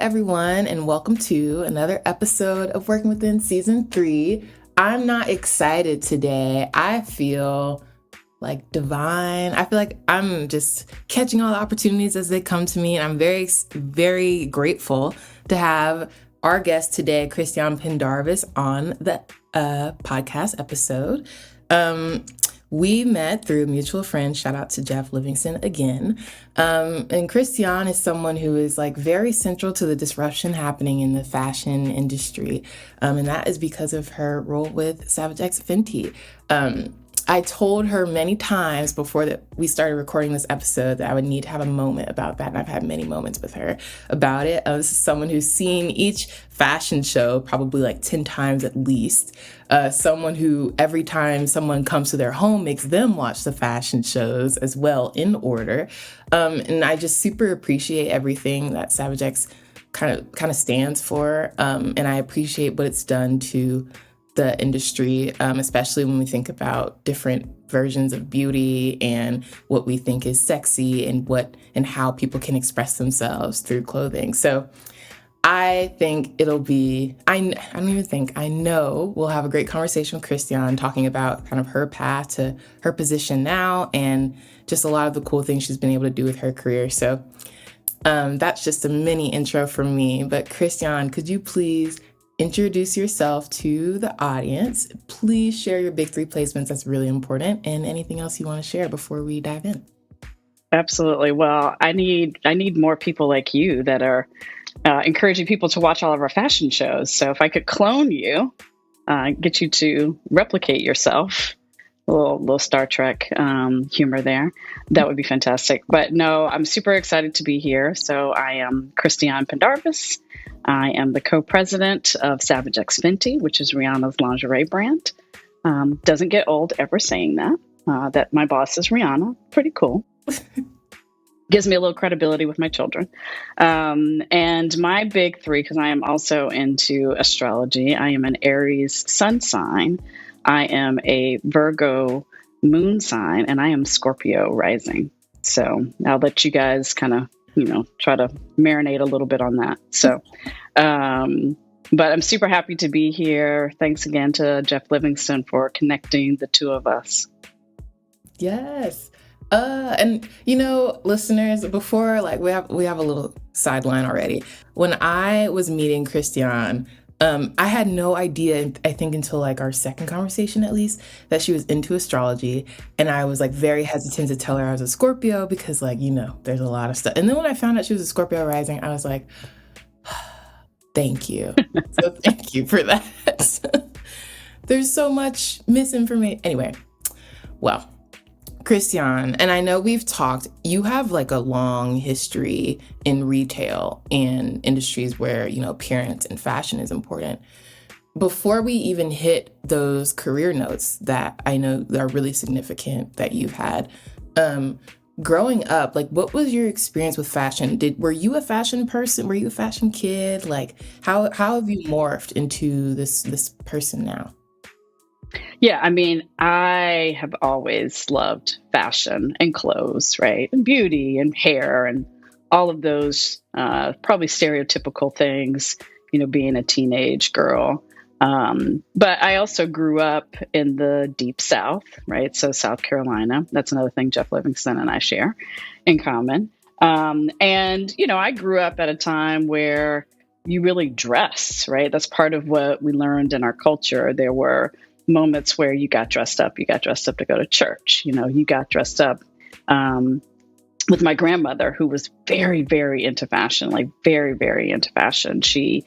everyone, and welcome to another episode of Working Within Season 3. I'm not excited today. I feel like divine. I feel like I'm just catching all the opportunities as they come to me, and I'm very, very grateful to have our guest today, Christiane Pendarvis, on the podcast episode. We met through a mutual friend. Shout out to Jeff Livingston again. And Christiane is someone who is like very central to the disruption happening in the fashion industry. And that is because of her role with Savage X Fenty. I told her many times before that we started recording this episode that I would need to have a moment about that. And I've had many moments with her about it. This is someone who's seen each fashion show probably like 10 times at least. Someone who every time someone comes to their home makes them watch the fashion shows as well in order. And I just super appreciate everything that Savage X kind of stands for. And I appreciate what it's done to the industry, especially when we think about different versions of beauty and what we think is sexy and how people can express themselves through clothing. So I think I know we'll have a great conversation with Christiane talking about kind of her path to her position now and just a lot of the cool things she's been able to do with her career. So that's just a mini intro from me. But Christiane, could you please introduce yourself to the audience? Please share your big 3 placements. That's really important. And anything else you want to share before we dive in. Absolutely. Well, I need more people like you that are encouraging people to watch all of our fashion shows. So if I could clone you, get you to replicate yourself, a little Star Trek humor there, that would be fantastic. But no, I'm super excited to be here. So I am Christiane Pendarvis. I am the co-president of Savage X Fenty, which is Rihanna's lingerie brand. Doesn't get old ever saying that my boss is Rihanna. Pretty cool. Gives me a little credibility with my children. And my big 3, because I am also into astrology, I am an Aries sun sign. I am a Virgo moon sign, and I am Scorpio rising. So I'll let you guys kind of try to marinate a little bit on that. So, but I'm super happy to be here. Thanks again to Jeff Livingston for connecting the two of us. Yes. And listeners, before we have a little sideline already. When I was meeting Christiane, I had no idea, I think until our second conversation at least, that she was into astrology. And I was very hesitant to tell her I was a Scorpio because there's a lot of stuff. And then when I found out she was a Scorpio rising, I was like, thank you. So thank you for that. There's so much misinformation. Anyway, well, Christiane, and I know we've talked, you have a long history in retail and industries where, appearance and fashion is important. Before we even hit those career notes that I know are really significant that you've had, growing up, what was your experience with fashion? Were you a fashion person? Were you a fashion kid? How have you morphed into this person now? Yeah, I have always loved fashion and clothes, right? And beauty and hair and all of those probably stereotypical things, being a teenage girl. But I also grew up in the deep South, right? So South Carolina, that's another thing Jeff Livingston and I share in common. And I grew up at a time where you really dressed, right? That's part of what we learned in our culture. There were moments where you got dressed up. You got dressed up to go to church. You got dressed up with my grandmother, who was very, very into fashion, very, very into fashion. She,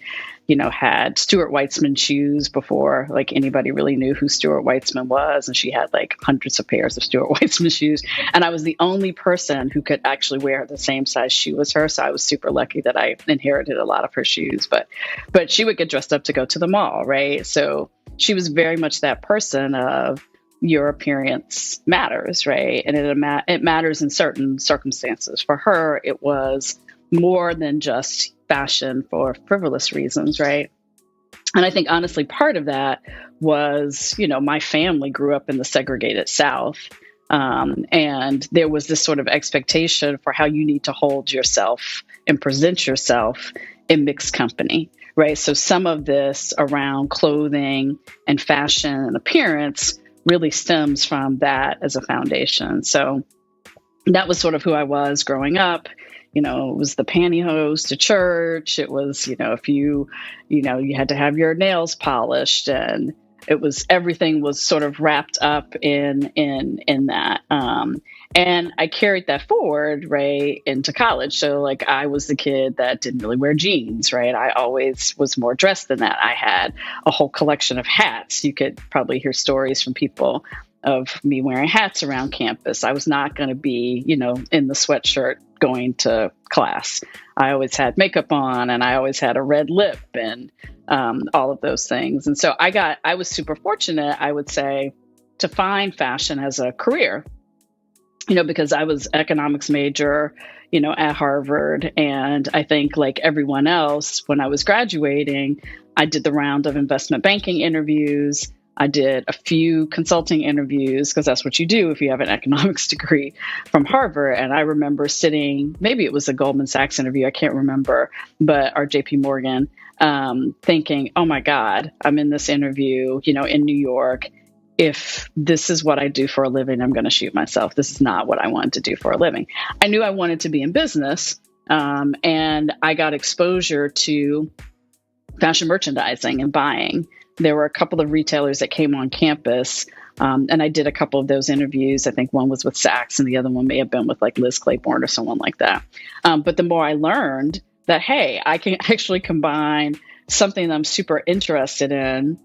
had Stuart Weitzman shoes before anybody really knew who Stuart Weitzman was. And she had hundreds of pairs of Stuart Weitzman shoes. And I was the only person who could actually wear the same size shoe as her. So I was super lucky that I inherited a lot of her shoes. But she would get dressed up to go to the mall, right? So she was very much that person of your appearance matters, right? And it matters in certain circumstances. For her, it was more than just fashion for frivolous reasons, right? And I think honestly, part of that was, my family grew up in the segregated South. And there was this sort of expectation for how you need to hold yourself and present yourself in mixed company, right? So some of this around clothing and fashion and appearance really stems from that as a foundation. So that was sort of who I was growing up. It was the pantyhose to church. It was, if you had to have your nails polished, and everything was sort of wrapped up in that. And I carried that forward, right, into college. So like I was the kid that didn't really wear jeans, right? I always was more dressed than that. I had a whole collection of hats. You could probably hear stories from people of me wearing hats around campus. I was not going to be, in the sweatshirt going to class. I always had makeup on, and I always had a red lip, and all of those things. And so I was super fortunate, I would say, to find fashion as a career, because I was economics major, at Harvard. And I think like everyone else, when I was graduating, I did the round of investment banking interviews. I did a few consulting interviews, because that's what you do if you have an economics degree from Harvard. And I remember sitting, maybe it was a Goldman Sachs interview, I can't remember, or JP Morgan, thinking, oh my God, I'm in this interview, in New York. If this is what I do for a living, I'm going to shoot myself. This is not what I wanted to do for a living. I knew I wanted to be in business, and I got exposure to fashion merchandising and buying. There were a couple of retailers that came on campus, and I did a couple of those interviews. I think one was with Saks, and the other one may have been with like Liz Claiborne or someone like that. But the more I learned that, hey, I can actually combine something that I'm super interested in,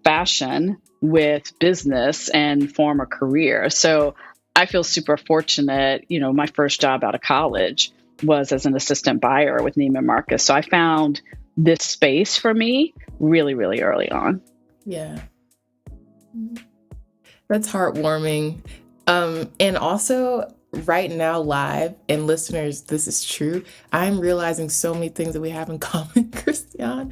fashion, with business and form a career. So I feel super fortunate. My first job out of college was as an assistant buyer with Neiman Marcus. So I found this space for me really, really early on. Yeah. That's heartwarming. And also right now live, and listeners, this is true. I'm realizing so many things that we have in common, Christiane.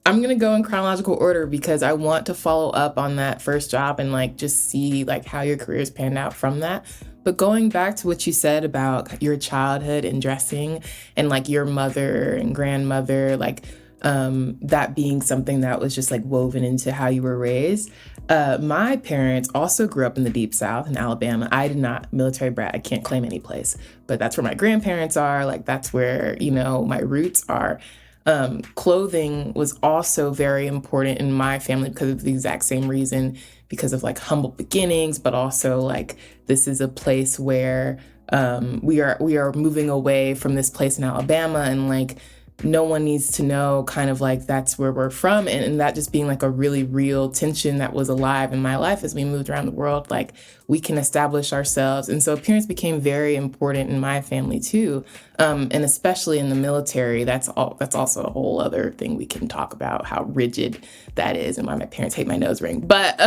I'm going to go in chronological order because I want to follow up on that first job and like just see like how your career's panned out from that. But going back to what you said about your childhood and dressing and like your mother and grandmother, like that being something that was just like woven into how you were raised. My parents also grew up in the Deep South in Alabama. I did not, military brat, I can't claim any place, but that's where my grandparents are. Like that's where, my roots are. Clothing was also very important in my family because of the exact same reason, because of like humble beginnings, but also like this is a place where we are moving away from this place in Alabama, and like no one needs to know kind of like that's where we're from, and that just being like a really real tension that was alive in my life as we moved around the world. Like we can establish ourselves, and so appearance became very important in my family too, and especially in the military. That's also a whole other thing we can talk about, how rigid that is and why my parents hate my nose ring. But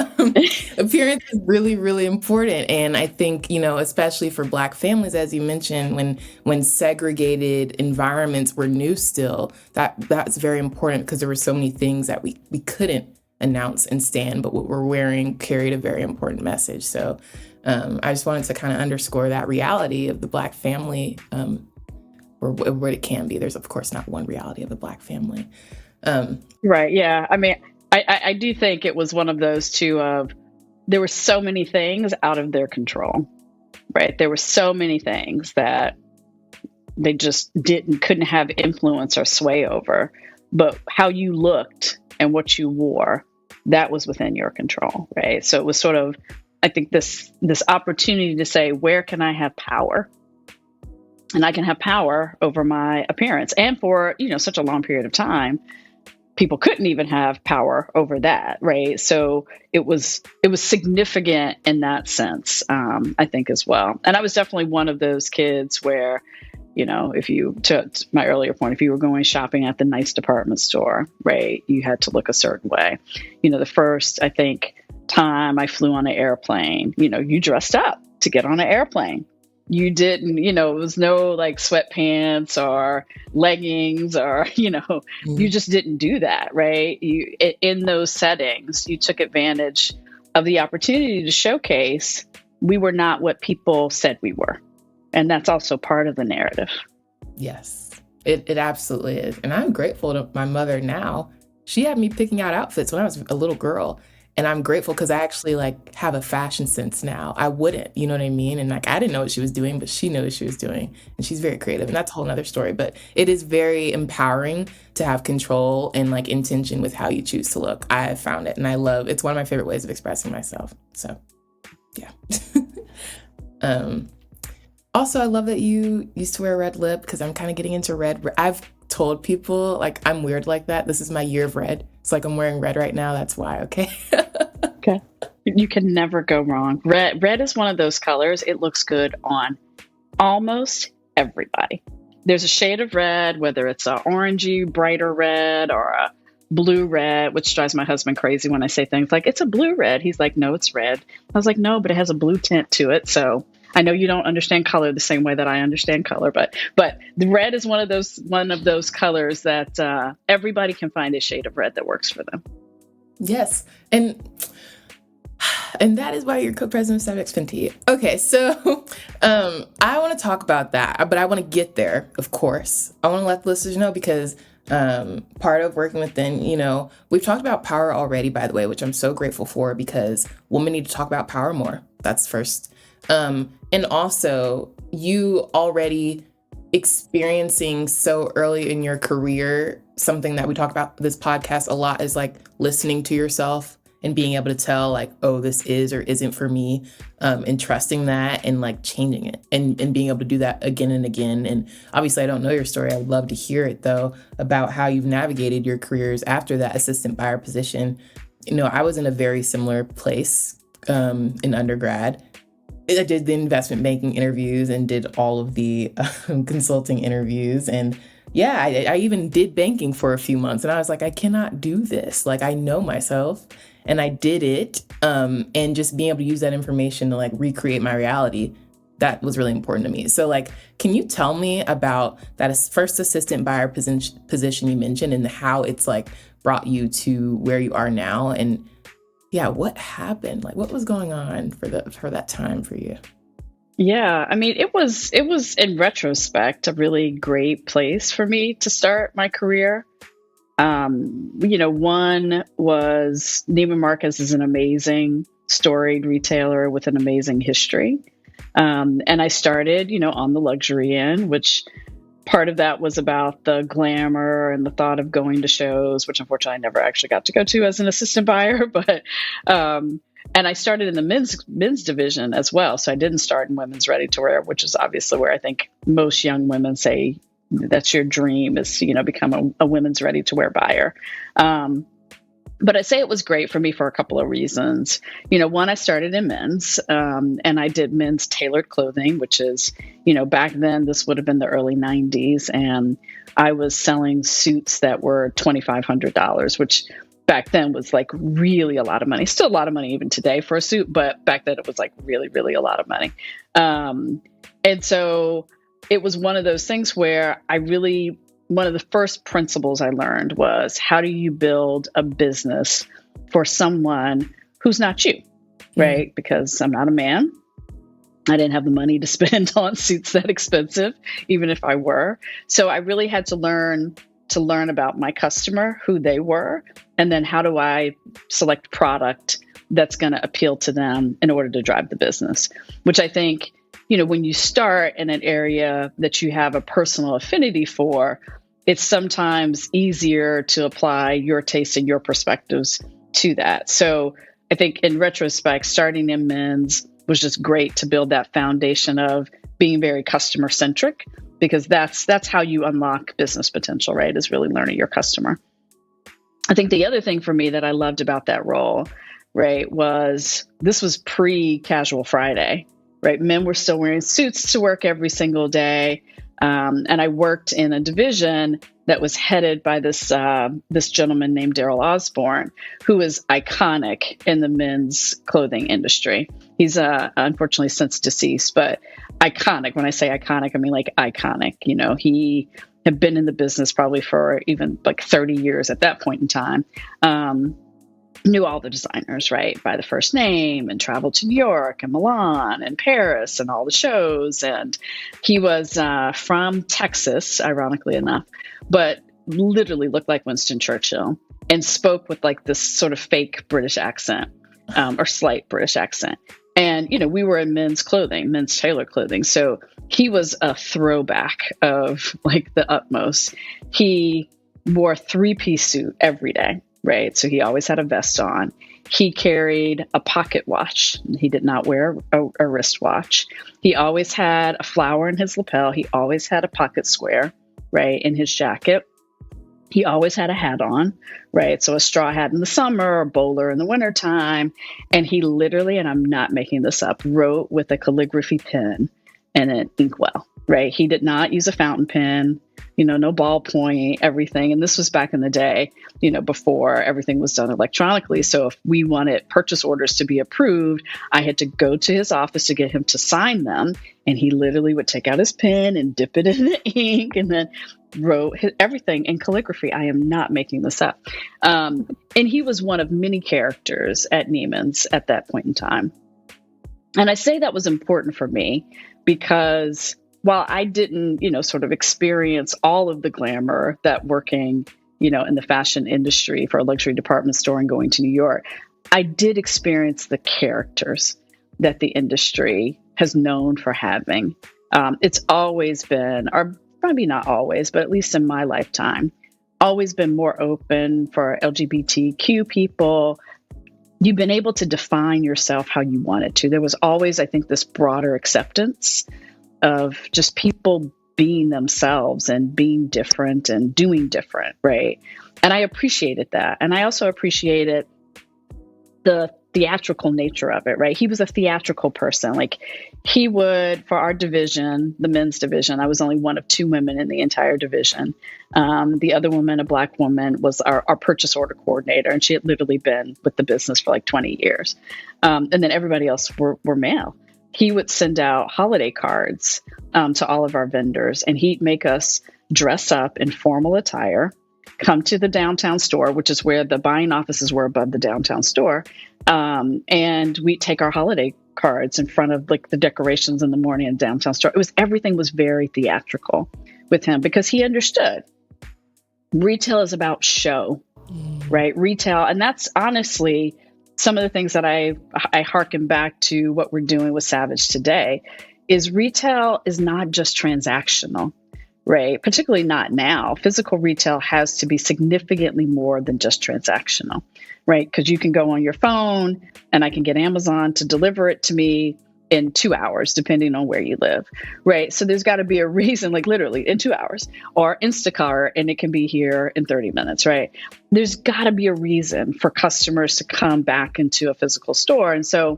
appearance is really, really important, and I think especially for Black families, as you mentioned, when segregated environments were new still, that's very important because there were so many things that we couldn't announce and stand, but what we're wearing carried a very important message. So I just wanted to kind of underscore that reality of the Black family, or what it can be. There's of course not one reality of a Black family. Right. Yeah. I mean, I do think it was one of those two of there were so many things out of their control, right? There were so many things that they just couldn't have influence or sway over, but how you looked and what you wore, that was within your control, right? So it was sort of, I think this opportunity to say, where can I have power? And I can have power over my appearance. And for, such a long period of time, people couldn't even have power over that, right? So it was significant in that sense, I think as well. And I was definitely one of those kids where, if you, to my earlier point, if you were going shopping at the nice department store, right, you had to look a certain way. The first, I think, time I flew on an airplane, you dressed up to get on an airplane. You didn't, it was no like sweatpants or leggings or, you just didn't do that, right? In those settings, you took advantage of the opportunity to showcase we were not what people said we were. And that's also part of the narrative. Yes, it absolutely is. And I'm grateful to my mother now. She had me picking out outfits when I was a little girl. And I'm grateful because I actually like have a fashion sense now. I wouldn't, you know what I mean? And like, I didn't know what she was doing, but she knew what she was doing. And she's very creative. And that's a whole nother story. But it is very empowering to have control and like intention with how you choose to look. I have found it. And I love, it's one of my favorite ways of expressing myself. So yeah. Also, I love that you used to wear red lip because I'm kind of getting into red. I've told people like I'm weird like that. This is my year of red. It's like I'm wearing red right now. That's why. Okay. Okay. You can never go wrong. Red is one of those colors. It looks good on almost everybody. There's a shade of red, whether it's a orangey, brighter red or a blue red, which drives my husband crazy when I say things like, it's a blue red. He's like, no, it's red. I was like, no, but it has a blue tint to it. So I know you don't understand color the same way that I understand color, but the red is one of those colors that everybody can find a shade of red that works for them. Yes. And that is why you're co-president of Savage X Fenty. Okay, so I want to talk about that, but I want to get there, of course. I want to let the listeners know because part of working within, we've talked about power already, by the way, which I'm so grateful for because women need to talk about power more. That's first. And also you already experiencing so early in your career, something that we talk about this podcast a lot is like listening to yourself and being able to tell like, oh, this is or isn't for me, and trusting that and like changing it and being able to do that again and again. And obviously I don't know your story. I would love to hear it though, about how you've navigated your careers after that assistant buyer position. I was in a very similar place in undergrad. I did the investment banking interviews and did all of the consulting interviews. And yeah, I even did banking for a few months. And I was like, I cannot do this. Like, I know myself. And I did it. And just being able to use that information to like recreate my reality, that was really important to me. So like, can you tell me about that first assistant buyer position you mentioned and how it's like brought you to where you are now? And yeah, what happened? Like, what was going on for that time for you? Yeah, I mean, it was in retrospect a really great place for me to start my career. One was Neiman Marcus is an amazing storied retailer with an amazing history, and I started, on the luxury end, which part of that was about the glamour and the thought of going to shows, which unfortunately I never actually got to go to as an assistant buyer. But and I started in the men's division as well. So I didn't start in women's ready to wear, which is obviously where I think most young women say that's your dream is, become a women's ready to wear buyer. But I say it was great for me for a couple of reasons. One, I started in men's, and I did men's tailored clothing, which is, back then this would have been the early 90s. And I was selling suits that were $2,500, which back then was like really a lot of money. Still a lot of money even today for a suit, but back then it was like really, really a lot of money. And so it was one of those things where one of the first principles I learned was how do you build a business for someone who's not you, right? Mm-hmm. Because I'm not a man. I didn't have the money to spend on suits that expensive, even if I were. So I really had to learn about my customer, who they were, and then how do I select product that's going to appeal to them in order to drive the business, which I think, when you start in an area that you have a personal affinity for, it's sometimes easier to apply your taste and your perspectives to that. So I think in retrospect, starting in men's was just great to build that foundation of being very customer centric, because that's how you unlock business potential, right? Is really learning your customer. I think the other thing for me that I loved about that role, right, was this was pre-Casual Friday, right? Men were still wearing suits to work every single day. And I worked in a division that was headed by this gentleman named Daryl Osborne, who is iconic in the men's clothing industry. He's unfortunately since deceased, but iconic. When I say iconic, I mean like iconic. He had been in the business probably for even like 30 years at that point in time. knew all the designers, right, by the first name, and traveled to New York and Milan and Paris and all the shows. And he was from Texas, ironically enough, but literally looked like Winston Churchill and spoke with like this sort of fake British accent, or slight British accent. And, we were in men's clothing, men's tailor clothing. So he was a throwback of like the utmost. He wore a 3-piece suit every day. Right. So he always had a vest on. He carried a pocket watch. He did not wear a wristwatch. He always had a flower in his lapel. He always had a pocket square, right, in his jacket. He always had a hat on, right? So a straw hat in the summer, a bowler in the wintertime. And he literally, and I'm not making this up, wrote with a calligraphy pen and an inkwell, right? He did not use a fountain pen, no ballpoint, everything. And this was back in the day, before everything was done electronically. So if we wanted purchase orders to be approved, I had to go to his office to get him to sign them. And he literally would take out his pen and dip it in the ink and then wrote everything in calligraphy. I am not making this up. And he was one of many characters at Neiman's at that point in time. And I say that was important for me because while I didn't, sort of experience all of the glamour that working, in the fashion industry for a luxury department store and going to New York, I did experience the characters that the industry has known for having. It's always been, or maybe not always, but at least in my lifetime, always been more open for LGBTQ people. You've been able to define yourself how you wanted to. There was always, I think, this broader acceptance of just people being themselves and being different and doing different, right? And I appreciated that. And I also appreciated the theatrical nature of it, right? He was a theatrical person. Like he would, for our division, the men's division, I was only one of 2 women in the entire division. The other woman, a Black woman, was our purchase order coordinator. And she had literally been with the business for like 20 years. And then everybody else were male. He would send out holiday cards to all of our vendors, and he'd make us dress up in formal attire, come to the downtown store, which is where the buying offices were above the downtown store. And we'd take our holiday cards in front of like the decorations in the morning in downtown store. Everything was very theatrical with him because he understood retail is about show, right? Retail. And that's honestly some of the things that I hearken back to what we're doing with Savage today is retail is not just transactional, right? Particularly not now. Physical retail has to be significantly more than just transactional, right? Because you can go on your phone and I can get Amazon to deliver it to me in 2 hours, depending on where you live, right? So there's got to be a reason, like literally in 2 hours, or Instacart, and it can be here in 30 minutes, right? There's got to be a reason for customers to come back into a physical store. And so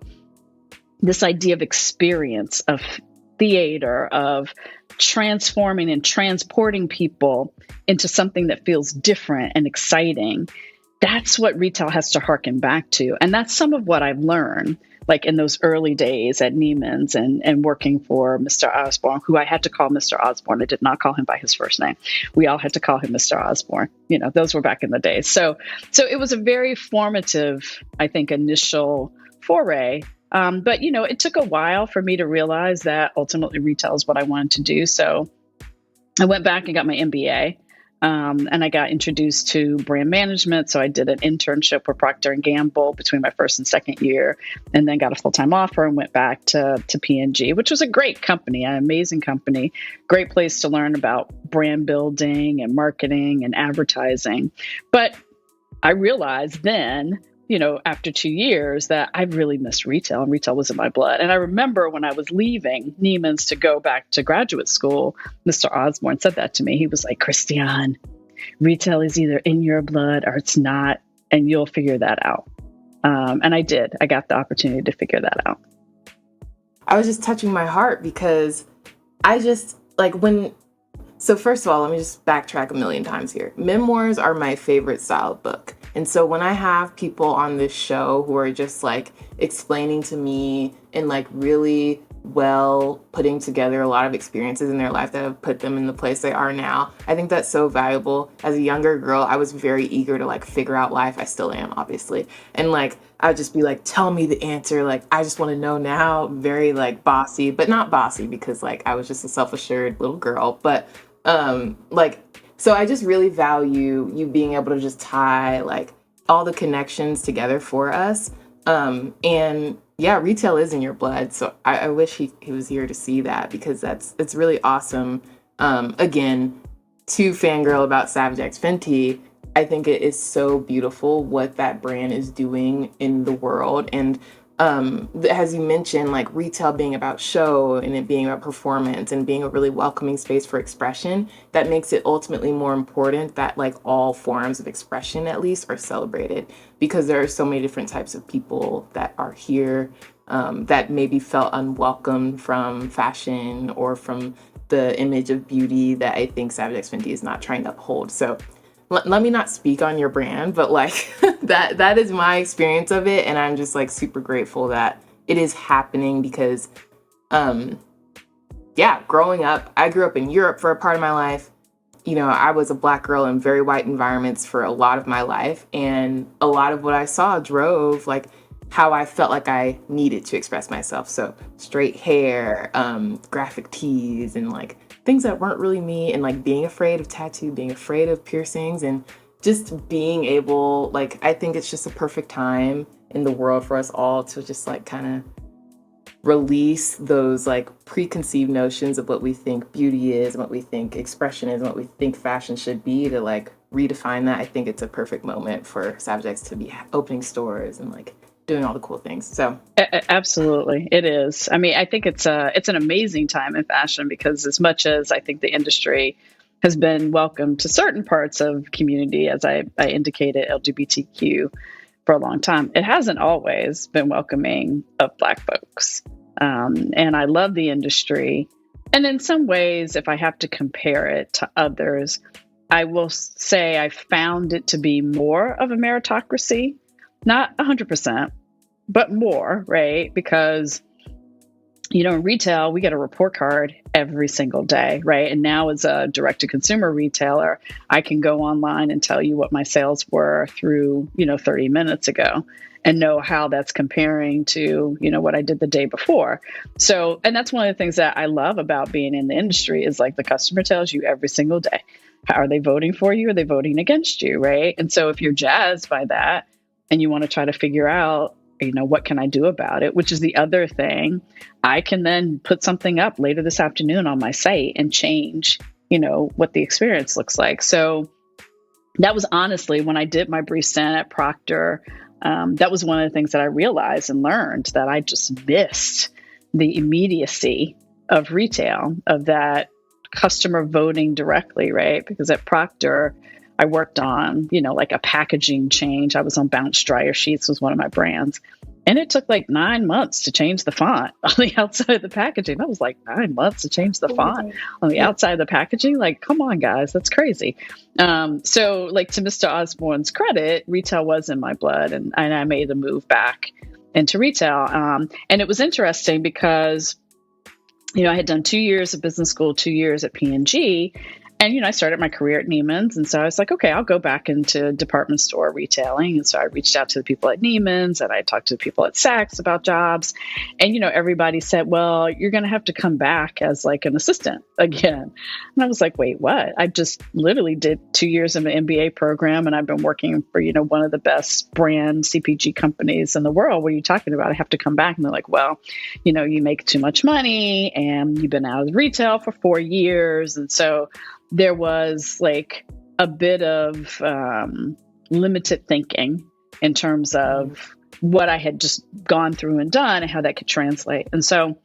this idea of experience, of theater, of transforming and transporting people into something that feels different and exciting, that's what retail has to harken back to. And that's some of what I've learned, like in those early days at Neiman's and working for Mr. Osborne, who I had to call Mr. Osborne. I did not call him by his first name. We all had to call him Mr. Osborne. Those were back in the days. So it was a very formative, I think, initial foray. But, it took a while for me to realize that ultimately retail is what I wanted to do. So I went back and got my MBA. And I got introduced to brand management. So I did an internship with Procter & Gamble between my first and second year, and then got a full-time offer and went back to P&G, which was a great company, an amazing company, great place to learn about brand building and marketing and advertising. But I realized then, after 2 years that I really missed retail, and retail was in my blood. And I remember when I was leaving Neiman's to go back to graduate school, Mr. Osborne said that to me. He was like, Christiane, retail is either in your blood or it's not, and you'll figure that out. And I did. I got the opportunity to figure that out. I was just touching my heart because I just so first of all, let me just backtrack a million times here. Memoirs are my favorite style of book. And so when I have people on this show who are just like explaining to me in like really well putting together a lot of experiences in their life that have put them in the place they are now. I think that's so valuable. As a younger girl, I was very eager to like figure out life. I still am, obviously. And like I'd just be like, tell me the answer. Like I just want to know now. Very like bossy, but not bossy because like I was just a self-assured little girl. But like so I just really value you being able to just tie like all the connections together for us. And yeah, retail is in your blood. So I wish he was here to see that because it's really awesome. Again, to fangirl about Savage X Fenty, I think it is so beautiful what that brand is doing in the world. And as you mentioned, like retail being about show and it being about performance and being a really welcoming space for expression, that makes it ultimately more important that like all forms of expression at least are celebrated because there are so many different types of people that are here that maybe felt unwelcome from fashion or from the image of beauty that I think Savage X Fenty is not trying to uphold. So let me not speak on your brand, but like that is my experience of it. And I'm just like super grateful that it is happening because, yeah, growing up, I grew up in Europe for a part of my life. You know, I was a Black girl in very white environments for a lot of my life. And a lot of what I saw drove like how I felt like I needed to express myself. So straight hair, graphic tees, and like things that weren't really me, and like being afraid of tattoo, being afraid of piercings, and just being able, like, I think it's just a perfect time in the world for us all to just like kind of release those like preconceived notions of what we think beauty is, and what we think expression is, and what we think fashion should be, to like redefine that. I think it's a perfect moment for Savage X to be opening stores and like doing all the cool things. So Absolutely, it is. I mean, I think it's an amazing time in fashion because as much as I think the industry has been welcome to certain parts of community, as I indicated, LGBTQ for a long time, it hasn't always been welcoming of Black folks. And I love the industry. And in some ways, if I have to compare it to others, I will say I found it to be more of a meritocracy, not 100%, but more, right? Because, you know, in retail, we get a report card every single day, right? And now as a direct-to-consumer retailer, I can go online and tell you what my sales were through, 30 minutes ago and know how that's comparing to, what I did the day before. So, and that's one of the things that I love about being in the industry is like the customer tells you every single day, how are they voting for you? Are they voting against you, right? And so if you're jazzed by that and you want to try to figure out, what can I do about it? Which is the other thing. I can then put something up later this afternoon on my site and change, what the experience looks like. So that was honestly when I did my brief stint at Procter. That was one of the things that I realized and learned, that I just missed the immediacy of retail, of that customer voting directly, right? Because at Procter, I worked on, like a packaging change. I was on Bounce Dryer Sheets was one of my brands. And it took like 9 months to change the font on the outside of the packaging. I was like, 9 months to change the font on the outside of the packaging? Like, come on, guys, that's crazy. So like to Mr. Osborne's credit, retail was in my blood, and I made a move back into retail. And it was interesting because, I had done 2 years of business school, 2 years at P&G. And, I started my career at Neiman's. And so I was like, okay, I'll go back into department store retailing. And so I reached out to the people at Neiman's and I talked to the people at Saks about jobs. And, everybody said, well, you're going to have to come back as like an assistant again. And I was like, wait, what? I just literally did 2 years of an MBA program. And I've been working for, one of the best brand CPG companies in the world. What are you talking about? I have to come back. And they're like, well, you make too much money and you've been out of retail for 4 years. And so there was like a bit of limited thinking in terms of what I had just gone through and done and how that could translate. And so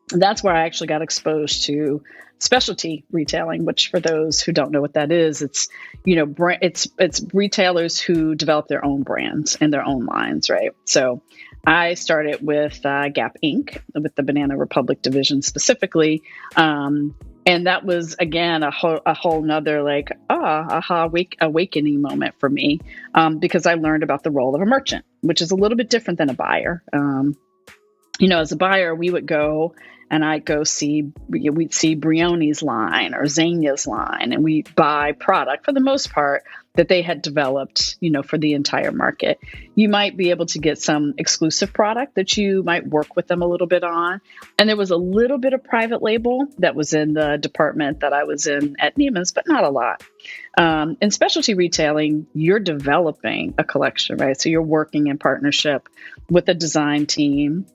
that's where I actually got exposed to specialty retailing, which for those who don't know what that is, it's, it's retailers who develop their own brands and their own lines, right? So I started with Gap Inc., with the Banana Republic division specifically. And that was, again, a whole nother like, awakening moment for me, because I learned about the role of a merchant, which is a little bit different than a buyer. as a buyer, we would go and we'd see Brioni's line or Zegna's line, and we'd buy product for the most part that they had developed, for the entire market. You might be able to get some exclusive product that you might work with them a little bit on. And there was a little bit of private label that was in the department that I was in at Neiman's, but not a lot. In specialty retailing, you're developing a collection, right? So you're working in partnership with a design team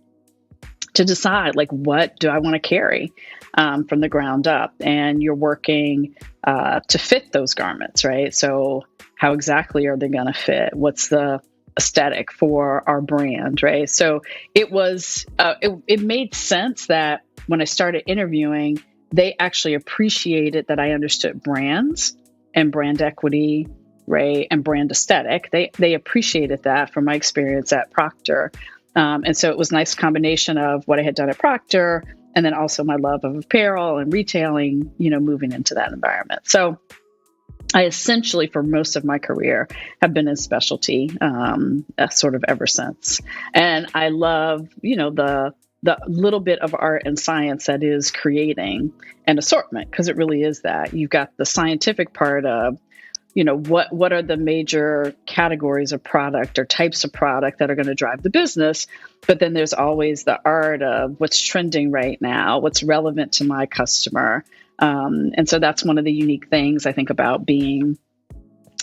to decide, like, what do I want to carry from the ground up? And you're working to fit those garments, right? So how exactly are they going to fit? What's the aesthetic for our brand, right? So it was, it made sense that when I started interviewing, they actually appreciated that I understood brands and brand equity, right? And brand aesthetic. They appreciated that from my experience at Procter. And so it was a nice combination of what I had done at Procter and then also my love of apparel and retailing, moving into that environment. So I essentially, for most of my career, have been in specialty sort of ever since. And I love, the little bit of art and science that is creating an assortment, because it really is that. You've got the scientific part of, what are the major categories of product or types of product that are going to drive the business. But then there's always the art of what's trending right now, what's relevant to my customer. And so that's one of the unique things I think about being,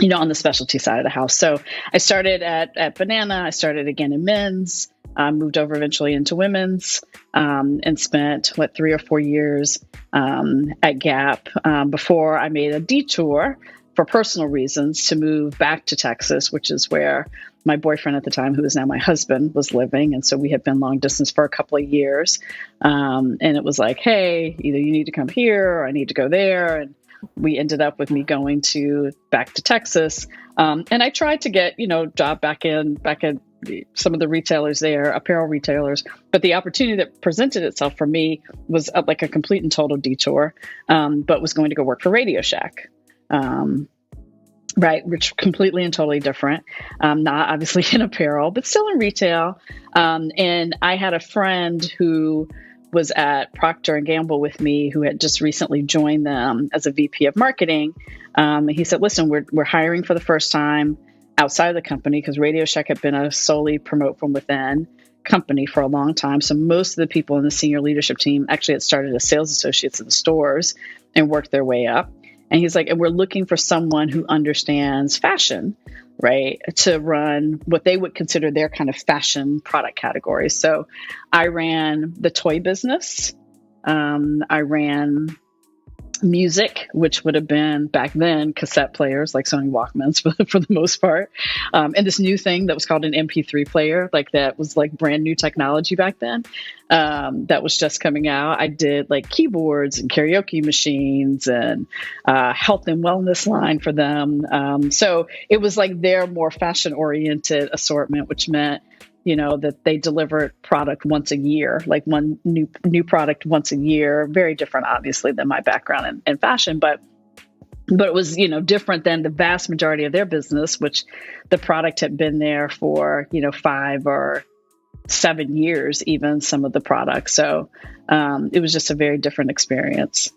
on the specialty side of the house. So I started at Banana. I started again in men's, moved over eventually into women's, and spent 3 or 4 years at Gap before I made a detour for personal reasons to move back to Texas, which is where my boyfriend at the time, who is now my husband, was living. And so we had been long distance for a couple of years. And it was like, hey, either you need to come here or I need to go there. And we ended up with me going back to Texas. And I tried to get, job back at some of the retailers there, apparel retailers. But the opportunity that presented itself for me was like a complete and total detour, but was going to go work for Radio Shack. Right, which completely and totally different. Not obviously in apparel, but still in retail. And I had a friend who was at Procter and Gamble with me, who had just recently joined them as a VP of marketing. And he said, "Listen, we're hiring for the first time outside of the company, because Radio Shack had been a solely promote from within company for a long time. So most of the people in the senior leadership team actually had started as sales associates in the stores and worked their way up." And he's like, and we're looking for someone who understands fashion, right, to run what they would consider their kind of fashion product categories. So I ran the toy business. I ran music, which would have been back then cassette players like Sony Walkmans for the most part. And this new thing that was called an MP3 player, like that was like brand new technology back then. That was just coming out. I did like keyboards and karaoke machines and health and wellness line for them. So it was like their more fashion oriented assortment, which meant that they delivered product once a year, like one new product once a year. Very different, obviously, than my background in fashion, but it was, different than the vast majority of their business, which the product had been there for, 5 or 7 years, even some of the products. So it was just a very different experience.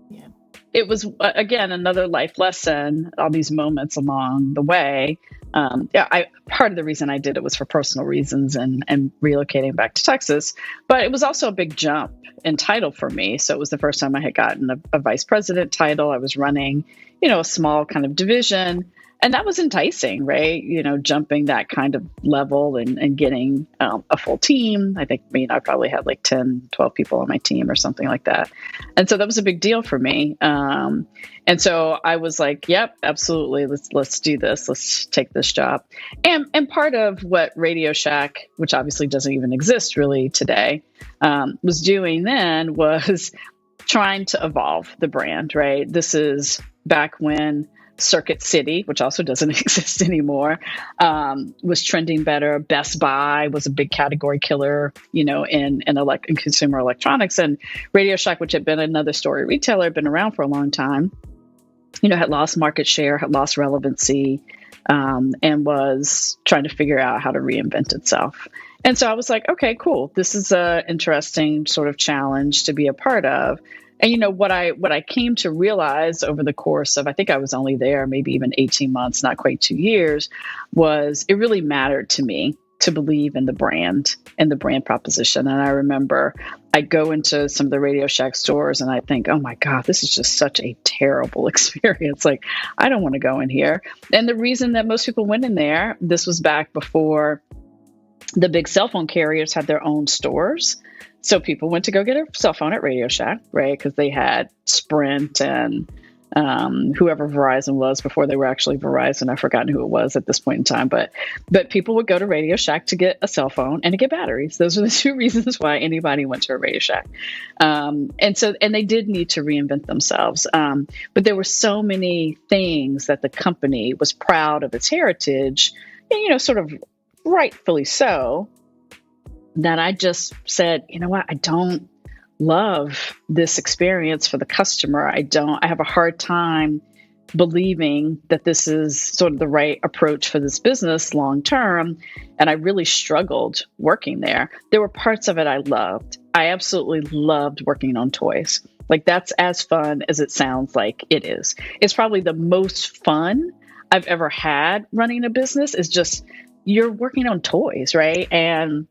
Yeah. It was, again, another life lesson, all these moments along the way. Part of the reason I did it was for personal reasons and relocating back to Texas, but it was also a big jump in title for me. So it was the first time I had gotten a vice president title. I was running, a small kind of division, and that was enticing, right? Jumping that kind of level and getting a full team. I think, I probably had like 10, 12 people on my team or something like that. And so that was a big deal for me. And so I was like, yep, absolutely. Let's do this. Let's take this job. And part of what Radio Shack, which obviously doesn't even exist really today, was doing then was trying to evolve the brand, right? This is back when Circuit City, which also doesn't exist anymore, was trending better. Best Buy was a big category killer, in consumer electronics. And Radio Shack, which had been another story retailer, had been around for a long time, had lost market share, had lost relevancy. and was trying to figure out how to reinvent itself. And so I was like, okay, cool. This is a interesting sort of challenge to be a part of. And what I came to realize over the course of, I think I was only there maybe even 18 months, not quite 2 years, was it really mattered to me to believe in the brand and the brand proposition. And I remember I go into some of the Radio Shack stores and I think, oh my God, this is just such a terrible experience. Like, I don't want to go in here. And the reason that most people went in there, this was back before the big cell phone carriers had their own stores. So people went to go get a cell phone at Radio Shack, right? Because they had Sprint and whoever Verizon was before they were actually Verizon. I've forgotten who it was at this point in time. But people would go to Radio Shack to get a cell phone and to get batteries. Those are the two reasons why anybody went to a Radio Shack. And they did need to reinvent themselves. But there were so many things that the company was proud of its heritage, and, sort of rightfully so, that I just said, you know what, I don't love this experience for the customer. I have a hard time believing that this is sort of the right approach for this business long term. And I really struggled working there. There were parts of it I loved. I absolutely loved working on toys. Like, that's as fun as it sounds like it is. It's probably the most fun I've ever had running a business, is just you're working on toys, right? And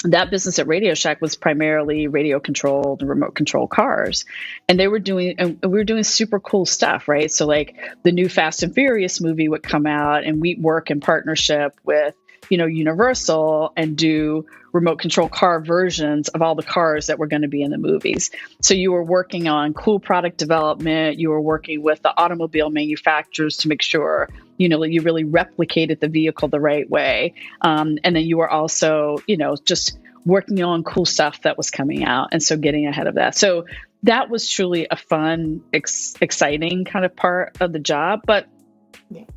that business at Radio Shack was primarily radio controlled and remote control cars. And we were doing super cool stuff, right? So like the new Fast and Furious movie would come out and we'd work in partnership with, Universal and do remote control car versions of all the cars that were going to be in the movies. So you were working on cool product development. You were working with the automobile manufacturers to make sure, you really replicated the vehicle the right way. And then you were also, just working on cool stuff that was coming out. And so getting ahead of that. So that was truly a fun, exciting kind of part of the job. But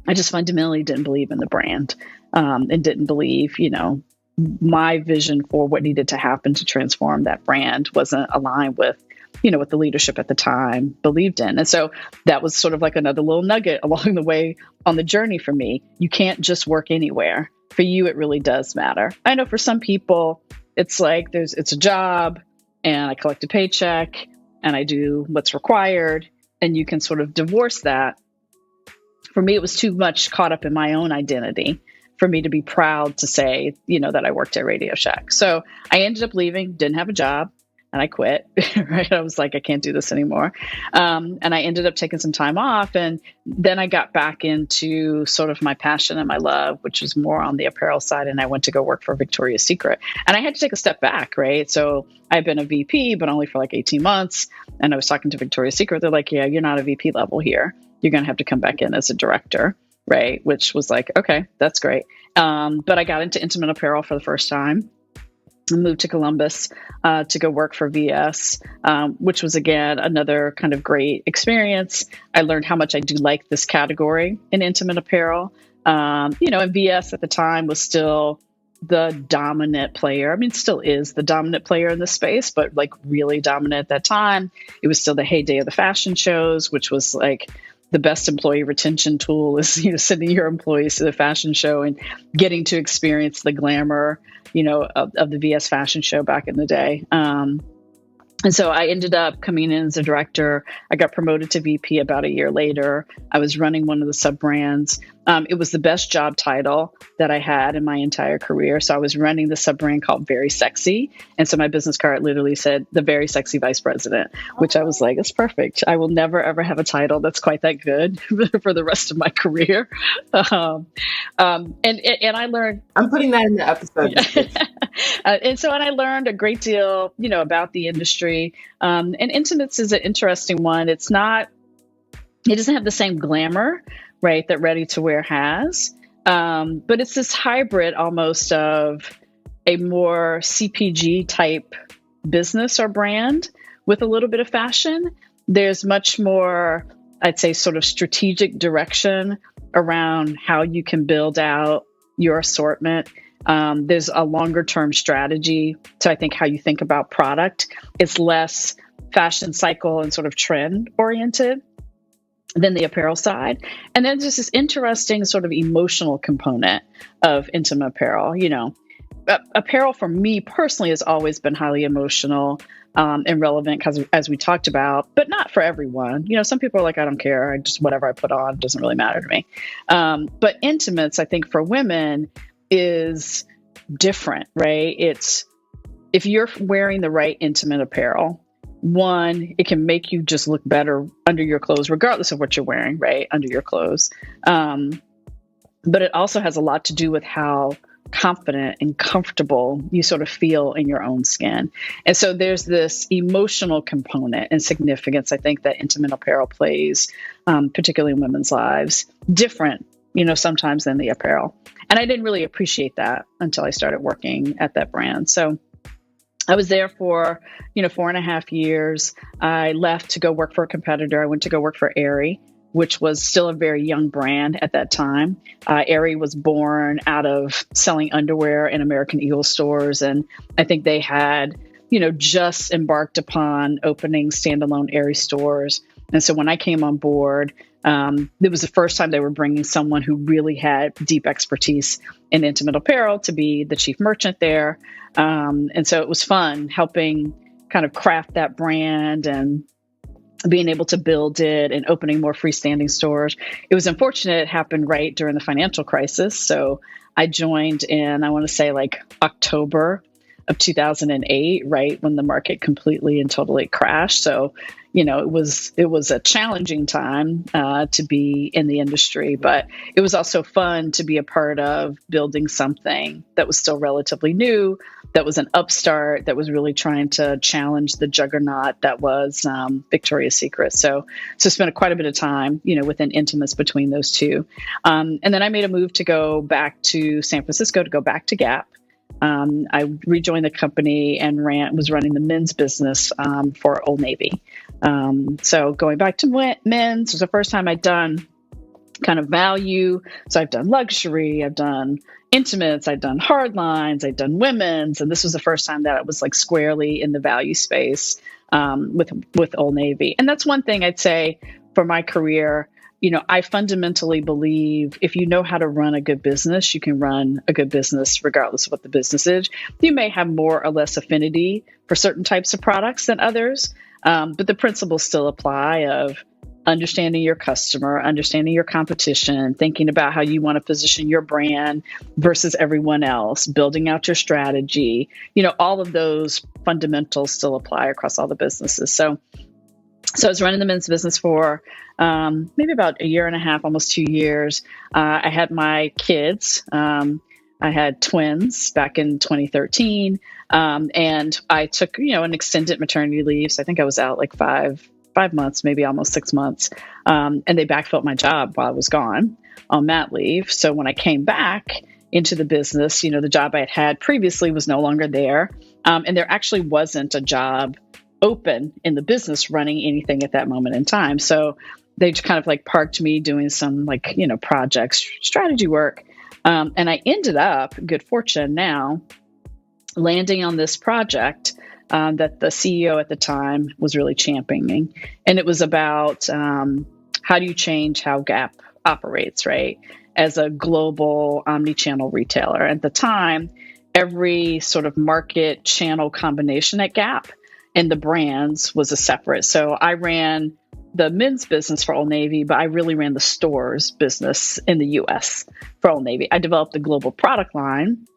I just fundamentally didn't believe in the brand, and didn't believe, my vision for what needed to happen to transform that brand wasn't aligned with, what the leadership at the time believed in. And so that was sort of like another little nugget along the way on the journey for me. You can't just work anywhere. For you, it really does matter. I know for some people, it's like it's a job and I collect a paycheck and I do what's required, and you can sort of divorce that. For me, it was too much caught up in my own identity for me to be proud to say, that I worked at Radio Shack. So I ended up leaving, didn't have a job, and I quit, right? I was like, I can't do this anymore. And I ended up taking some time off. And then I got back into sort of my passion and my love, which was more on the apparel side. And I went to go work for Victoria's Secret. And I had to take a step back, right? So I've been a VP, but only for like 18 months. And I was talking to Victoria's Secret. They're like, yeah, you're not a VP level here. You're going to have to come back in as a director, right? Which was like, okay, that's great. But I got into intimate apparel for the first time. I moved to Columbus to go work for VS, which was, again, another kind of great experience. I learned how much I do like this category in intimate apparel. And VS at the time was still the dominant player. I mean, still is the dominant player in the space, but like really dominant at that time. It was still the heyday of the fashion shows, which was like the best employee retention tool is, sending your employees to the fashion show and getting to experience the glamour, of the VS fashion show back in the day. And so I ended up coming in as a director. I got promoted to VP about a year later. I was running one of the sub brands. It was the best job title that I had in my entire career. So I was running the sub brand called Very Sexy. And so my business card literally said the Very Sexy Vice President, which I was like, it's perfect. I will never, ever have a title that's quite that good for the rest of my career. And I learned. I'm putting that in the episode. And I learned a great deal, about the industry. And intimates is an interesting one. It doesn't have the same glamour, right, that ready to wear has. But it's this hybrid almost of a more CPG type business or brand with a little bit of fashion. There's much more, I'd say, sort of strategic direction around how you can build out your assortment. There's a longer term strategy to, I think, how you think about product. It's less fashion cycle and sort of trend oriented. then the apparel side. And then there's this interesting sort of emotional component of intimate apparel. Apparel for me personally has always been highly emotional and relevant, because as we talked about, but not for everyone. Some people are like, I don't care. Whatever I put on doesn't really matter to me. But intimates, I think for women is different, right? It's, if you're wearing the right intimate apparel, one, it can make you just look better under your clothes, regardless of what you're wearing, right? Under your clothes. But it also has a lot to do with how confident and comfortable you sort of feel in your own skin. And so there's this emotional component and significance, I think, that intimate apparel plays, particularly in women's lives, different, sometimes than the apparel. And I didn't really appreciate that until I started working at that brand. So I was there for, 4.5 years. I left to go work for a competitor. I went to go work for Aerie, which was still a very young brand at that time. Aerie was born out of selling underwear in American Eagle stores. And I think they had, just embarked upon opening standalone Aerie stores. And so when I came on board, it was the first time they were bringing someone who really had deep expertise in intimate apparel to be the chief merchant there. And so it was fun helping kind of craft that brand and being able to build it and opening more freestanding stores. It was unfortunate it happened right during the financial crisis. So I joined in, I want to say like October of 2008, right when the market completely and totally crashed. So, it was a challenging time to be in the industry, but it was also fun to be a part of building something that was still relatively new, that was an upstart, that was really trying to challenge the juggernaut that was Victoria's Secret. So spent quite a bit of time, within intimates between those two. And then I made a move to go back to San Francisco, to go back to Gap. I rejoined the company and was running the men's business for Old Navy. So going back to men's was the first time I'd done kind of value. So I've done luxury, I've done intimates, I've done hard lines, I've done women's, and this was the first time that I was like squarely in the value space with Old Navy. And that's one thing I'd say for my career. I fundamentally believe if you know how to run a good business, you can run a good business regardless of what the business is. You may have more or less affinity for certain types of products than others, but the principles still apply of understanding your customer, understanding your competition, thinking about how you want to position your brand versus everyone else, building out your strategy. All of those fundamentals still apply across all the businesses. So I was running the men's business for maybe about 1.5 years, almost 2 years. I had my kids. I had twins back in 2013. And I took, an extended maternity leave. So I think I was out like five months, maybe almost 6 months. And they backfilled my job while I was gone on mat leave. So when I came back into the business, the job I had had previously was no longer there. And there actually wasn't a job open in the business running anything at that moment in time. So they just kind of like parked me doing some projects, strategy work. And I ended up, good fortune now, landing on this project that the CEO at the time was really championing. And it was about how do you change how Gap operates, right? As a global omni-channel retailer. At the time, every sort of market channel combination at Gap and the brands was a separate. So I ran the men's business for Old Navy, but I really ran the stores business in the US for Old Navy. I developed the global product line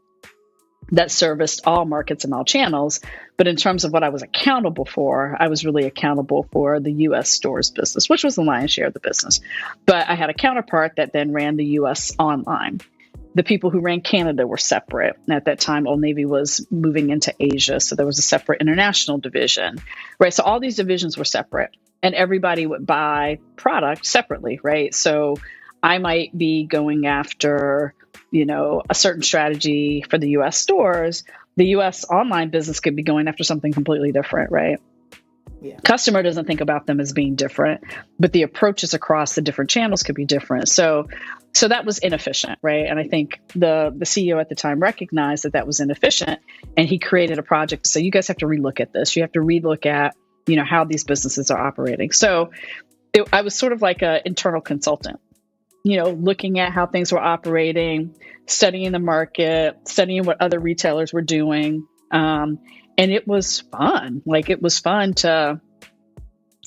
that serviced all markets and all channels. But in terms of what I was accountable for, I was really accountable for the US stores business, which was the lion's share of the business. But I had a counterpart that then ran the US online. The people who ran Canada were separate. At that time, Old Navy was moving into Asia. So there was a separate international division, right? So all these divisions were separate and everybody would buy product separately, right? So I might be going after, a certain strategy for the US stores. The US online business could be going after something completely different, right? Yeah. Customer doesn't think about them as being different, but the approaches across the different channels could be different. So that was inefficient, right? And I think the CEO at the time recognized that was inefficient, and he created a project to say, you guys have to relook at this. You have to relook at, how these businesses are operating. So I was sort of like an internal consultant, looking at how things were operating, studying the market, studying what other retailers were doing. And it was fun. Like, it was fun to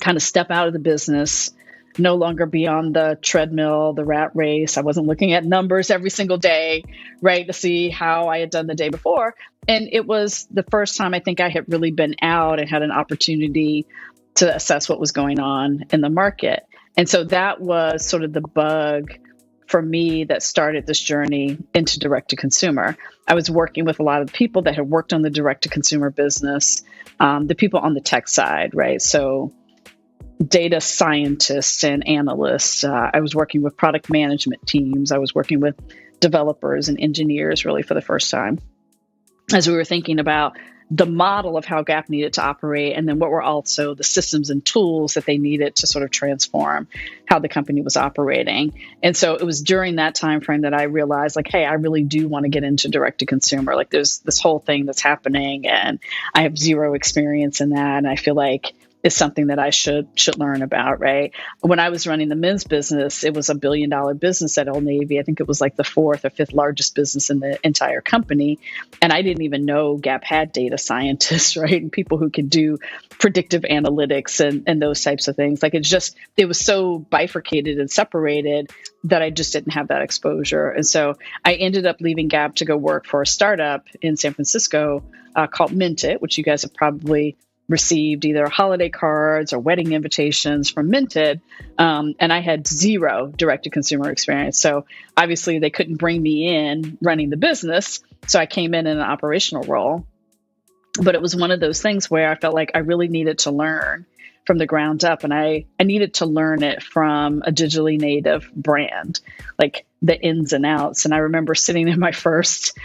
kind of step out of the business, no longer be on the treadmill, the rat race. I wasn't looking at numbers every single day, right, to see how I had done the day before. And it was the first time I think I had really been out and had an opportunity to assess what was going on in the market. And so that was sort of the bug for me that started this journey into direct to consumer. I was working with a lot of people that had worked on the direct to consumer business, the people on the tech side, right? So data scientists and analysts. I was working with product management teams. I was working with developers and engineers really for the first time, as we were thinking about the model of how Gap needed to operate, and then what were also the systems and tools that they needed to sort of transform how the company was operating. And so it was during that time frame that I realized, like, hey, I really do want to get into direct to consumer. Like, there's this whole thing that's happening, and I have zero experience in that, and I feel like is something that I should learn about, right? When I was running the men's business, it was $1 billion business at Old Navy. I think it was like the 4th or 5th largest business in the entire company. And I didn't even know Gap had data scientists, right? And people who could do predictive analytics and those types of things. Like, it was so bifurcated and separated that I just didn't have that exposure. And so I ended up leaving Gap to go work for a startup in San Francisco called Minted, which you guys have probably received either holiday cards or wedding invitations from Minted. And I had zero direct to consumer experience. So obviously they couldn't bring me in running the business. So I came in an operational role. But it was one of those things where I felt like I really needed to learn from the ground up. And I needed to learn it from a digitally native brand, like the ins and outs. And I remember sitting in my first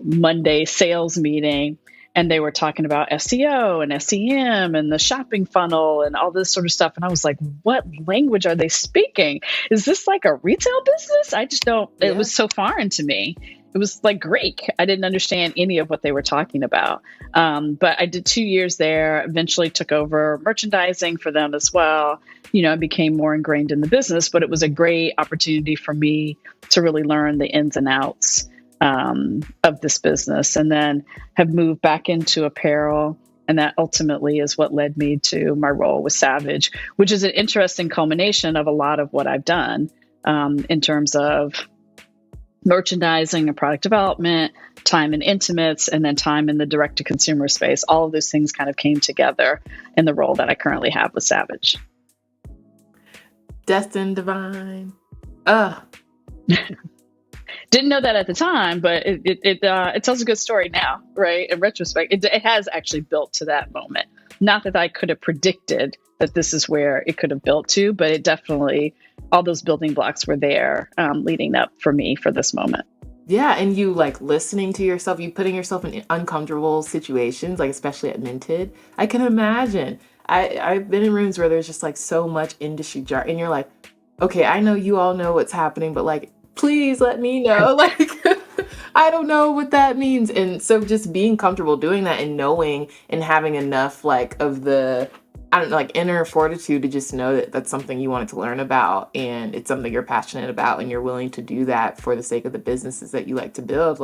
Monday sales meeting, and they were talking about SEO and SEM and the shopping funnel and all this sort of stuff. And I was like, what language are they speaking? Is this like a retail business? I just don't, It was so foreign to me. It was like Greek. I didn't understand any of what they were talking about. But I did 2 years there, eventually took over merchandising for them as well. I became more ingrained in the business, but it was a great opportunity for me to really learn the ins and outs of this business, and then have moved back into apparel. And that ultimately is what led me to my role with Savage, which is an interesting culmination of a lot of what I've done in terms of merchandising and product development, time in intimates, and then time in the direct to consumer space. All of those things kind of came together in the role that I currently have with Savage. Destined, divine. Didn't know that at the time, but it tells a good story now, right? In retrospect, it has actually built to that moment. Not that I could have predicted that this is where it could have built to, but it definitely, all those building blocks were there leading up for me for this moment. Yeah, and you listening to yourself, you putting yourself in uncomfortable situations, especially at Minted. I can imagine. I've been in rooms where there's just so much industry jargon, and you're like, okay, I know you all know what's happening, but please let me know. I don't know what that means. And so just being comfortable doing that and knowing and having enough of the, inner fortitude to just know that that's something you wanted to learn about, and it's something you're passionate about, and you're willing to do that for the sake of the businesses that you like to build.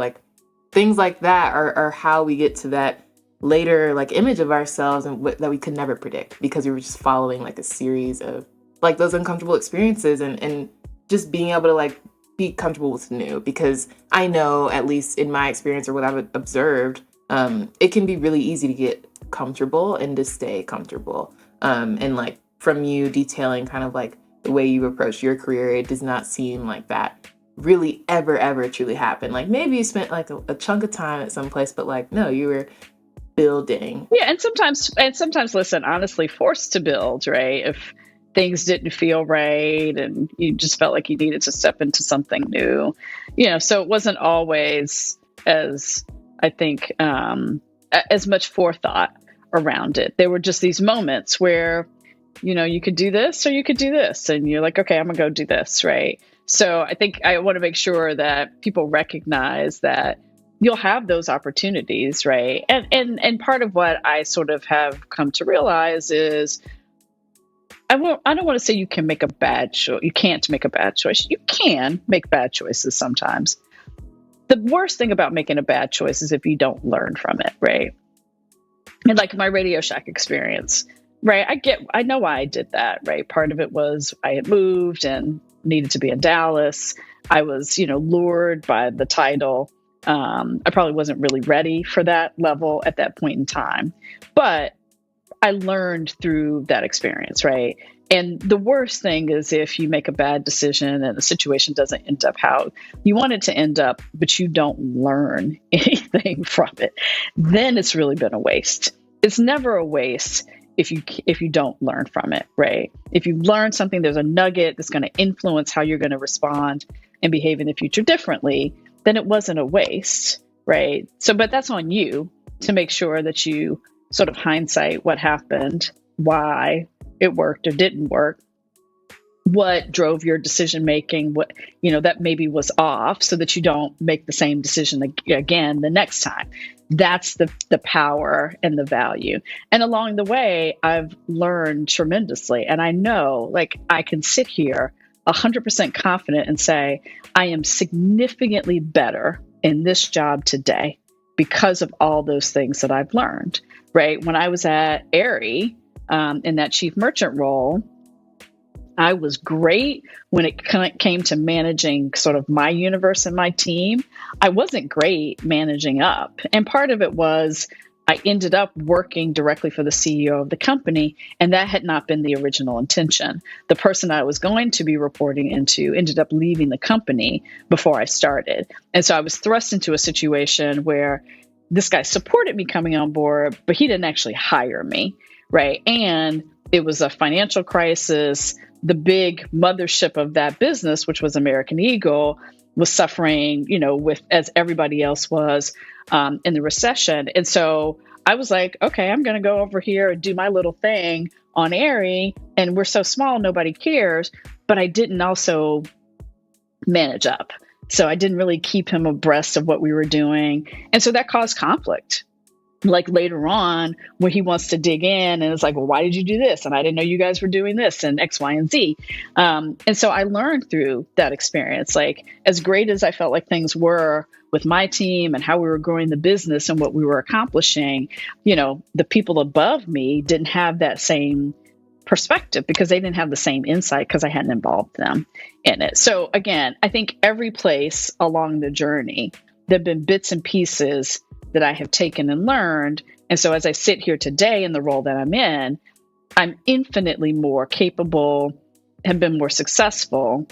Things like that are how we get to that later image of ourselves and that we could never predict, because we were just following a series of those uncomfortable experiences, and just being able to be comfortable with new. Because I know, at least in my experience or what I've observed, it can be really easy to get comfortable and to stay comfortable. And from you detailing kind of the way you approach your career, it does not seem like that really ever truly happened. Maybe you spent a chunk of time at some place, but no, you were building. Yeah, and sometimes listen, honestly, forced to build, right? If things didn't feel right and you just felt like you needed to step into something new, so it wasn't always as, I think, as much forethought around it. There were just these moments where, you could do this or you could do this, and you're like, okay, I'm gonna go do this, right? So I think I want to make sure that people recognize that you'll have those opportunities, right? And part of what I sort of have come to realize is I don't want to say you can make a bad choice. You can't make a bad choice. You can make bad choices sometimes. The worst thing about making a bad choice is if you don't learn from it, right? And like my Radio Shack experience, right? I know why I did that, right? Part of it was I had moved and needed to be in Dallas. I was, lured by the title. I probably wasn't really ready for that level at that point in time, but I learned through that experience, right? And the worst thing is if you make a bad decision and the situation doesn't end up how you want it to end up, but you don't learn anything from it, then it's really been a waste. It's never a waste if you don't learn from it, right? If you learn something, there's a nugget that's going to influence how you're going to respond and behave in the future differently, then it wasn't a waste, right? So, but that's on you to make sure that you sort of hindsight what happened, why it worked or didn't work, what drove your decision making, what, that maybe was off so that you don't make the same decision again the next time. That's the power and the value. And along the way, I've learned tremendously. And I know, like, I can sit here 100% confident and say, I am significantly better in this job today because of all those things that I've learned, right? When I was at Aerie, in that chief merchant role, I was great when it came to managing sort of my universe and my team. I wasn't great managing up. And part of it was I ended up working directly for the CEO of the company, and that had not been the original intention. The person I was going to be reporting into ended up leaving the company before I started. And so I was thrust into a situation where this guy supported me coming on board, but he didn't actually hire me, right? And it was a financial crisis. The big mothership of that business, which was American Eagle, was suffering, with as everybody else was in the recession. And so I was like, okay, I'm going to go over here and do my little thing on Aerie. And we're so small, nobody cares. But I didn't also manage up. So I didn't really keep him abreast of what we were doing. And so that caused conflict. Like later on, when he wants to dig in and it's like, well, why did you do this? And I didn't know you guys were doing this and X, Y, and Z. And so I learned through that experience, like as great as I felt like things were with my team and how we were growing the business and what we were accomplishing, the people above me didn't have that same perspective because they didn't have the same insight because I hadn't involved them in it. So again, I think every place along the journey, there have been bits and pieces that I have taken and learned. And so as I sit here today in the role that I'm in, I'm infinitely more capable, have been more successful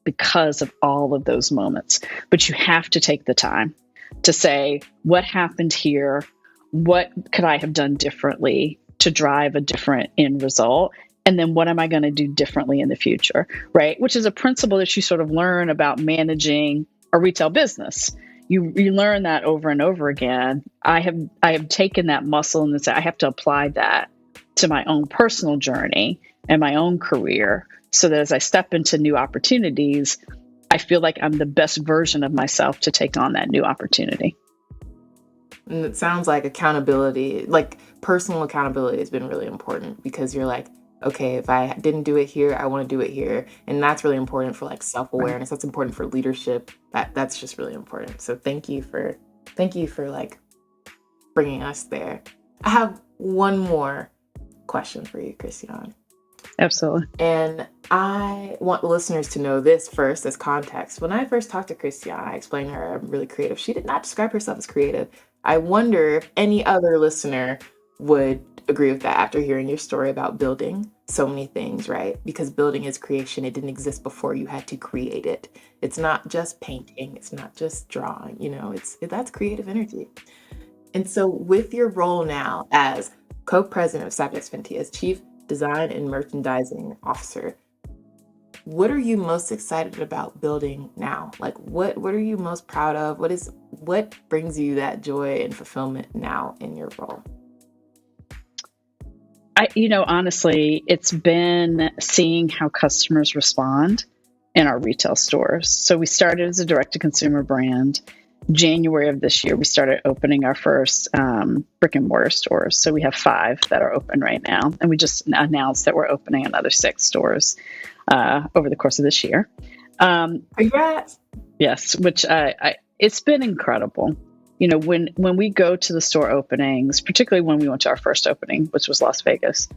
because of all of those moments. But you have to take the time to say, what happened here? What could I have done differently to drive a different end result? And then what am I going to do differently in the future, right? Which is a principle that you sort of learn about managing a retail business. You learn that over and over again. I have taken that muscle and said I have to apply that to my own personal journey and my own career so that as I step into new opportunities, I feel like I'm the best version of myself to take on that new opportunity. And it sounds like accountability, like personal accountability has been really important because you're like, okay, if I didn't do it here, I want to do it here. And that's really important for like self-awareness. That's important for leadership. That's just really important. So thank you for like bringing us there. I have one more question for you, Christiane. Absolutely. And I want the listeners to know this first as context. When I first talked to Christiane, I explained to her I'm really creative. She did not describe herself as creative. I wonder if any other listener would agree with that after hearing your story about building so many things, right? Because building is creation. It didn't exist before you had to create it. It's not just painting. It's not just drawing, that's creative energy. And so with your role now as co-president of Savage X Fenty, as chief design and merchandising officer, what are you most excited about building now? Like what are you most proud of? What brings you that joy and fulfillment now in your role? Honestly, it's been seeing how customers respond in our retail stores. So we started as a direct-to-consumer brand. January of this year, we started opening our first brick and mortar stores. So we have 5 that are open right now. And we just announced that we're opening another 6 stores over the course of this year. Congrats. Yes, which it's been incredible. When we go to the store openings, particularly when we went to our first opening, which was Las Vegas,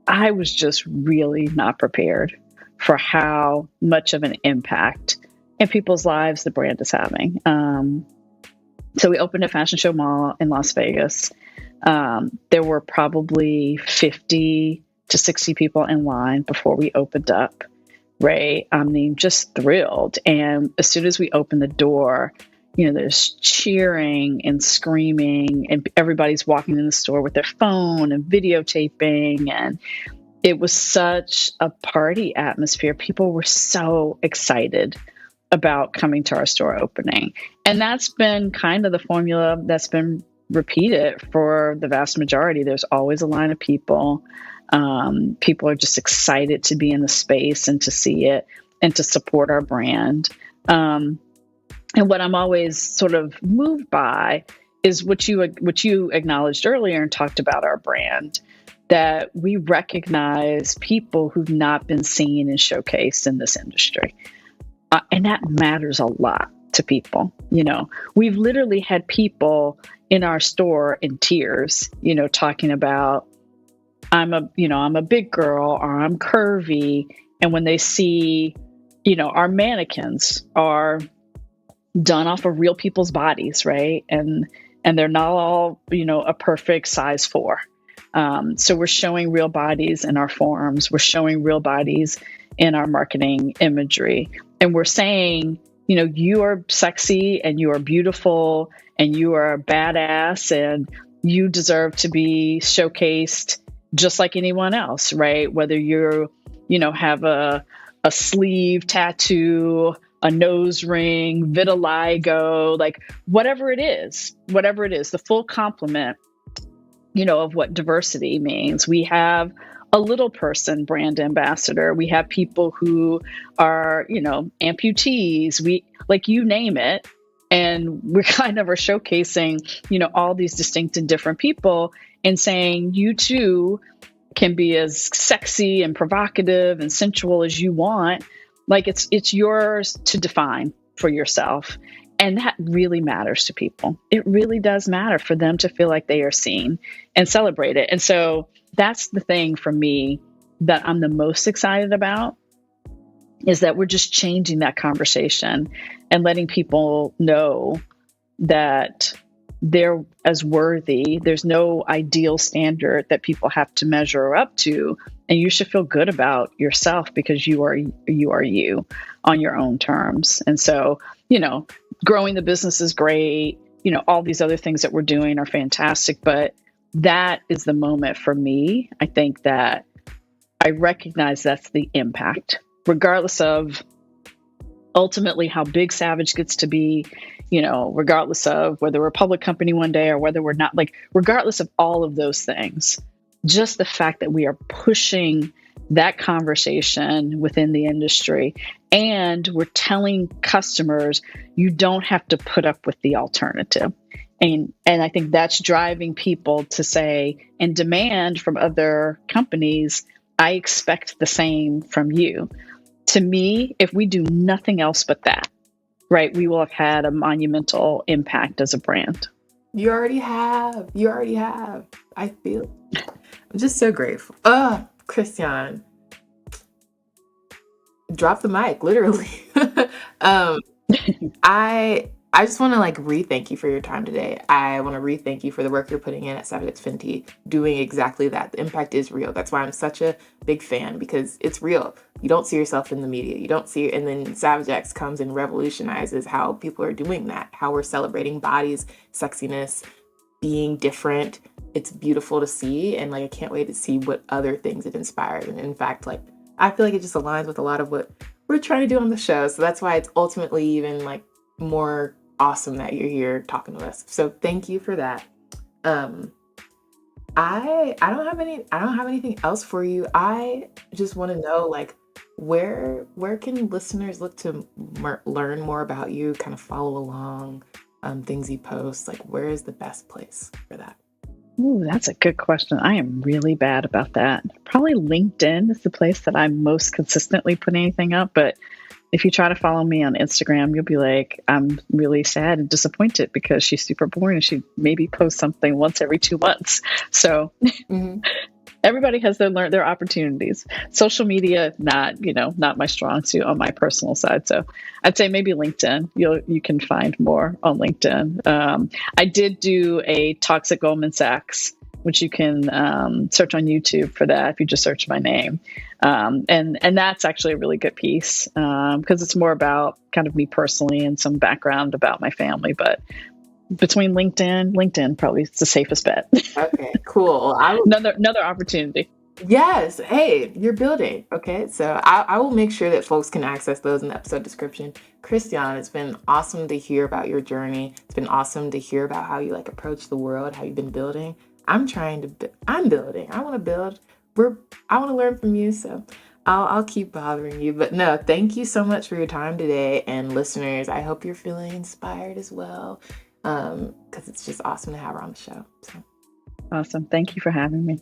I was just really not prepared for how much of an impact in people's lives the brand is having. So we opened a fashion show mall in Las Vegas. There were probably 50 to 60 people in line before we opened up. Right. I mean, just thrilled. And as soon as we opened the door, there's cheering and screaming, and everybody's walking in the store with their phone and videotaping. And it was such a party atmosphere. People were so excited about coming to our store opening. And that's been kind of the formula that's been repeated for the vast majority. There's always a line of people. People are just excited to be in the space and to see it and to support our brand. And what I'm always sort of moved by is what you acknowledged earlier and talked about our brand, that we recognize people who've not been seen and showcased in this industry. And that matters a lot to people. We've literally had people in our store in tears, talking about, I'm a big girl, or I'm curvy. And when they see, our mannequins are done off of real people's bodies, right? And they're not all, a perfect size 4. So we're showing real bodies in our forums. We're showing real bodies in our marketing imagery. And we're saying, you are sexy and you are beautiful and you are badass and you deserve to be showcased just like anyone else, right? Whether you're, have a sleeve tattoo, a nose ring, vitiligo, like whatever it is, the full complement, of what diversity means. We have a little person brand ambassador. We have people who are, amputees. You name it. And we kind of are showcasing, all these distinct and different people and saying, you too can be as sexy and provocative and sensual as you want. Like it's yours to define for yourself. And that really matters to people. It really does matter for them to feel like they are seen and celebrated. And so that's the thing for me that I'm the most excited about, is that we're just changing that conversation and letting people know that they're as worthy. There's no ideal standard that people have to measure up to. And you should feel good about yourself because you are you on your own terms. And so, growing the business is great. All these other things that we're doing are fantastic. But that is the moment for me. I think that I recognize that's the impact, regardless of ultimately how big Savage gets to be, regardless of whether we're a public company one day or whether we're not, regardless of all of those things, just the fact that we are pushing that conversation within the industry and we're telling customers, you don't have to put up with the alternative. And I think that's driving people to say and demand from other companies, I expect the same from you. To me, if we do nothing else but that, right, we will have had a monumental impact as a brand. You already have. I feel. I'm just so grateful. Christiane. Drop the mic, literally. I just want to re-thank you for your time today. I want to re-thank you for the work you're putting in at Savage X Fenty, doing exactly that. The impact is real. That's why I'm such a big fan, because it's real. You don't see yourself in the media. You don't see it. And then Savage X comes and revolutionizes how people are doing that, how we're celebrating bodies, sexiness, being different. It's beautiful to see. And I can't wait to see what other things it inspired. And in fact, I feel like it just aligns with a lot of what we're trying to do on the show. So that's why it's ultimately even more awesome that you're here talking to us. So thank you for that. I don't have anything else for you. I just want to know where can listeners look to learn more about you, kind of follow along, things you post? Like, where is the best place for that? Ooh, that's a good question. I am really bad about that. Probably LinkedIn is the place that I'm most consistently putting anything up. But if you try to follow me on Instagram, you'll be like, I'm really sad and disappointed because she's super boring and she maybe posts something once every 2 months. So Mm-hmm. everybody has their opportunities. Social media, not my strong suit on my personal side. So I'd say maybe LinkedIn. You can find more on LinkedIn. I did do a talks at Goldman Sachs, which you can search on YouTube for that if you just search my name. And that's actually a really good piece because it's more about kind of me personally and some background about my family. But between LinkedIn probably is the safest bet. Okay, cool. Another opportunity. Yes. Hey, you're building. Okay. So I will make sure that folks can access those in the episode description. Christiane, it's been awesome to hear about your journey. It's been awesome to hear about how you like approach the world, how you've been building. I'm building. I want to build. I want to learn from you. So I'll keep bothering you. But no, thank you so much for your time today. And listeners, I hope you're feeling inspired as well. Because it's just awesome to have her on the show. So Awesome. Thank you for having me.